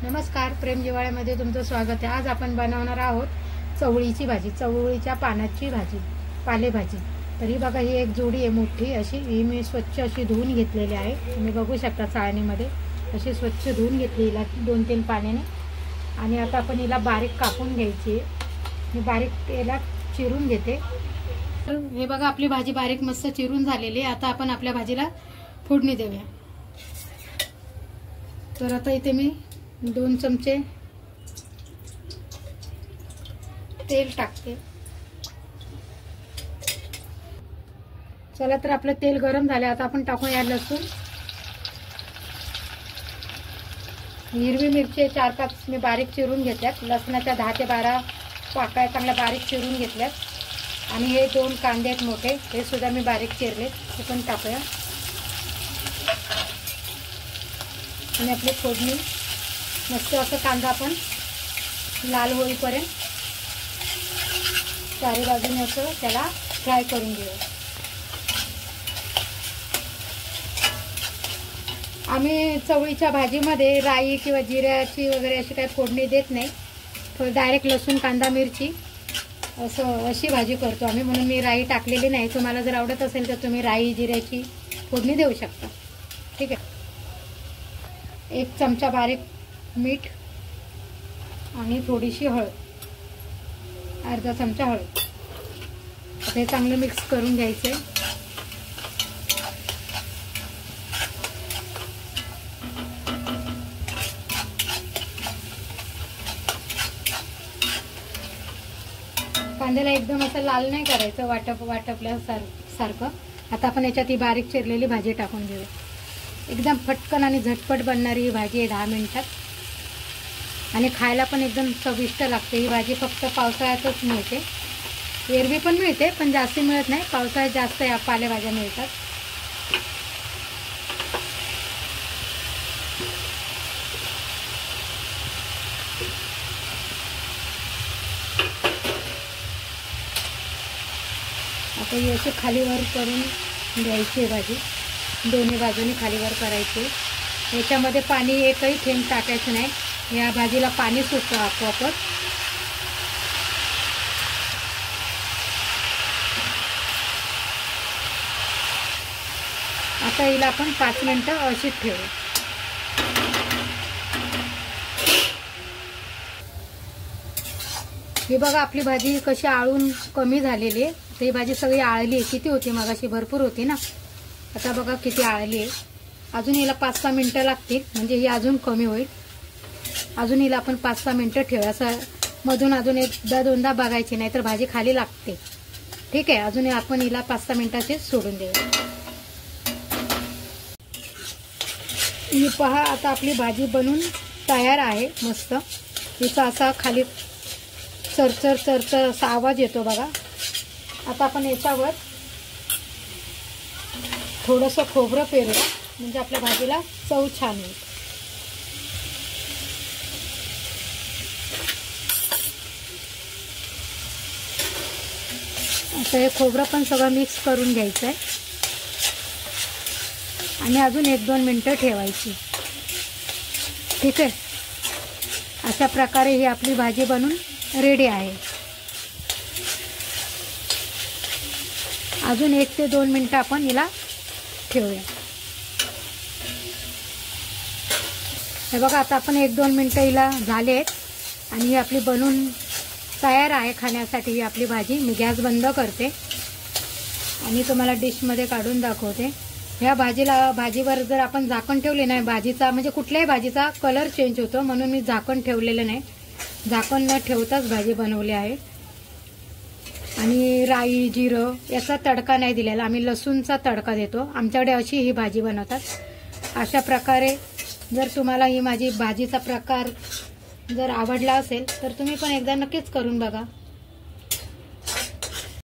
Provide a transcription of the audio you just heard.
नमस्कार, प्रेम जिव्हाळ्यामध्ये तुमचं स्वागत आहे। आज आपण बनवणार आहोत चवळीची भाजी, चवळीच्या पानाची भाजी, पालेभाजी। तर ही बघा, ही एक जोडी आहे मोठी अशी, ही मी स्वच्छ अशी धुवून घेतलेली आहे। तुम्ही बघू शकता चाळणीमध्ये अशी स्वच्छ धुवून घेतली हिला 2-3 पाण्याने। आणि आता आपण हिला बारीक कापून घ्यायची आहे। मी बारीक याला चिरून घेते। तर हे बघा, आपली भाजी बारीक मस्त चिरून झालेली आहे। आता आपण आपल्या भाजीला फोडणी देऊया। तर आता इथे मी 2 चमचे तेल टाकते। चला, तर आपलं तेल गरम झालं। आता आपण टाकूया लसूण, हिरवी मिरची 4-5 मी बारीक चिरून घेतल्यात। लसणाच्या 10 ते 12 पाकळ्या चांगल्या बारीक चिरून घेतल्यात। आणि हे 2 कांदे आहेत मोठे, हे सुद्धा मी बारीक चिरले, ते पण टाकूया। आणि आपली फोडणी मस्त असं कांदा आपण लाल होईपर्यंत चारी बाजूने असं त्याला फ्राय करून घेऊ। आम्ही चवळीच्या भाजीमध्ये राई किंवा जिऱ्याची वगैरे अशी काही फोडणी देत नाही, तर डायरेक्ट लसूण कांदा मिरची अशी भाजी करतो आम्ही, म्हणून मी राई टाकलेली नाही। तुम्हाला जर आवडत असेल तर तुम्ही राई जिऱ्याची फोडणी देऊ शकता, ठीक आहे। 1 चमचा बारीक मीठ आणि थोडीशी हळद, अर्धा चमचा हळद। आता हे चांगलं मिक्स करून घ्यायचे। कांद्याला एकदम असं लाल नाही करायचं, वाटपल्या सारखं। आता आपण याच्यात ही बारीक चिरलेली भाजी टाकून घेऊ। एकदम पटकन आणि झटपट बनणारी ही भाजी आहे, 10 मिनिटात। आणि खायला पण एकदम चविष्ट लागते ही भाजी। फक्त पावसाळ्यातच मिळते, एरवी पण मिळते पण जास्त मिळत नाही, पावसाळ्यात जास्त या पालेभाज्या मिळतात। आता ही अशी खालीवर करून घ्यायची भाजी, दोन्ही बाजूनी खालीवर करायची। याच्यामध्ये पाणी एकही थेंब टाकायचं नाही, या भाजीला पाणी सुटतं आपोआपच। आता हिला आपण 5 मिनिटं अशीच ठेवू। ही बघा, आपली भाजी कशी आळून कमी झालेली आहे। ही भाजी सगळी आळली आहे, किती होती मगाशी, भरपूर होती ना। आता बघा किती आळली आहे। अजून हिला 5-6 मिनिटं लागतील, म्हणजे ही अजून कमी होईल। अजून हिला आपण 5-6 मिनिटं ठेवूया। असं मधून अजून 1-2दा बघायची, नाही तर भाजी खाली लागते, ठीक आहे। अजून आपण हिला 5-6 मिनिटाचे सोडून देऊया। ही पहा, आता आपली भाजी बनून तयार आहे मस्त। हिचा असा खाली चरचर चरचर असा आवाज येतो बघा। आता आपण याच्यावर थोडंसं खोबरं पेरूया, म्हणजे आपल्या भाजीला चव छान येईल। आता हे खोबरं पण सगळं मिक्स करून घ्यायचं आहे आणि अजून 1-2 मिनिटं ठेवायची, ठीक आहे। अशा प्रकारे ही आपली भाजी बनून रेडी आहे। अजून 1 ते 2 मिनिटं आपण हिला ठेवूया। हे बघा, आता आपण 1-2 मिनिटं हिला झाले आहेत आणि ही आपली बनून तयार आहे खाण्यासाठी ही आपली भाजी। मी गॅस बंद करते आणि तुम्हाला डिशमध्ये काढून दाखवते। ह्या भाजीवर जर आपण झाकण ठेवले नाही, भाजीचा म्हणजे कुठल्याही भाजीचा कलर चेंज होतो, म्हणून मी झाकण ठेवलेलं नाही। झाकण न ठेवताच भाजी बनवली आहे। आणि राई जिरं याचा तडका नाही दिलेला, आम्ही लसूणचा तडका देतो। आमच्याकडे अशी ही भाजी बनवतात। अशा प्रकारे जर तुम्हाला ही माझी भाजीचा प्रकार जर आवडला असेल तर तुम्ही पण एकदा नक्कीच करून बघा।